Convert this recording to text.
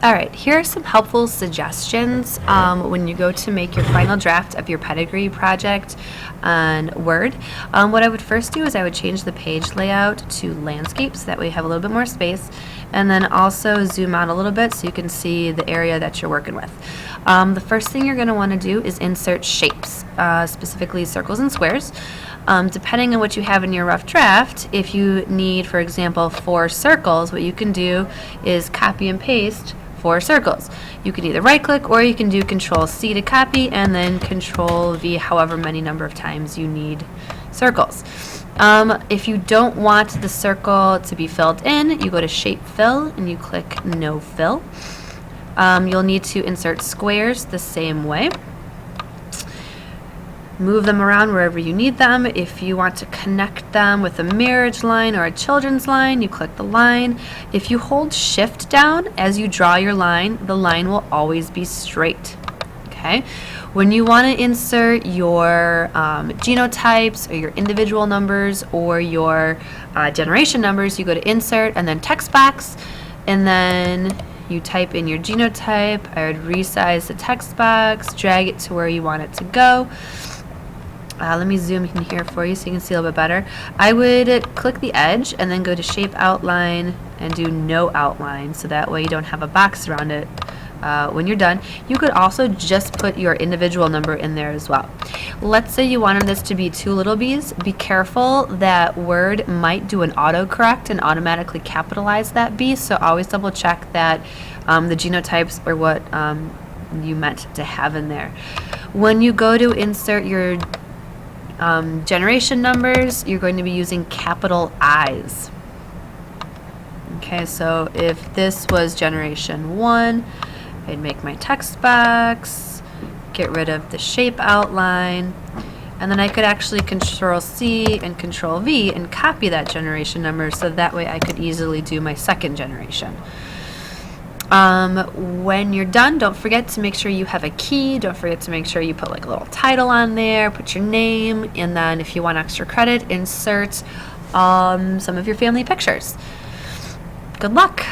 All right, here are some helpful suggestions when you go to make your final draft of your Pedigree project on Word. What I would first do is I would change the page layout to landscape, so that way you have a little bit more space, and then also zoom out a little bit so you can see the area that you're working with. The first thing you're going to want to do is insert shapes, specifically circles and squares. Depending on what you have in your rough draft, if you need, for example, 4 circles, what you can do is copy and paste 4 circles. You can either right click or you can do Control C to copy and then Control V however many number of times you need circles. If you don't want the circle to be filled in, you go to Shape Fill and you click No Fill. You'll need to insert squares the same way. Move them around wherever you need them. If you want to connect them with a marriage line or a children's line, you click the line. If you hold Shift down as you draw your line, the line will always be straight. Okay? When you want to insert your genotypes or your individual numbers or your generation numbers, you go to Insert and then Text Box, and then you type in your genotype. I would resize the text box, drag it to where you want it to go. Let me zoom in here for you so you can see a little bit better. I would click the edge and then go to Shape Outline and do No Outline, so that way you don't have a box around it when you're done. You could also just put your individual number in there as well. Let's say you wanted this to be 2 little b's. Be careful that Word might do an autocorrect and automatically capitalize that B, so always double check that the genotypes are what you meant to have in there. When you go to insert your generation numbers, you're going to be using capital I's. Okay, so if this was generation 1, I'd make my text box, get rid of the shape outline, and then I could actually Control C and Control V and copy that generation number, so that way I could easily do my second generation. When you're done, don't forget to make sure you have a key. Don't forget to make sure you put like a little title on there, put your name, and then if you want extra credit, insert some of your family pictures. Good luck.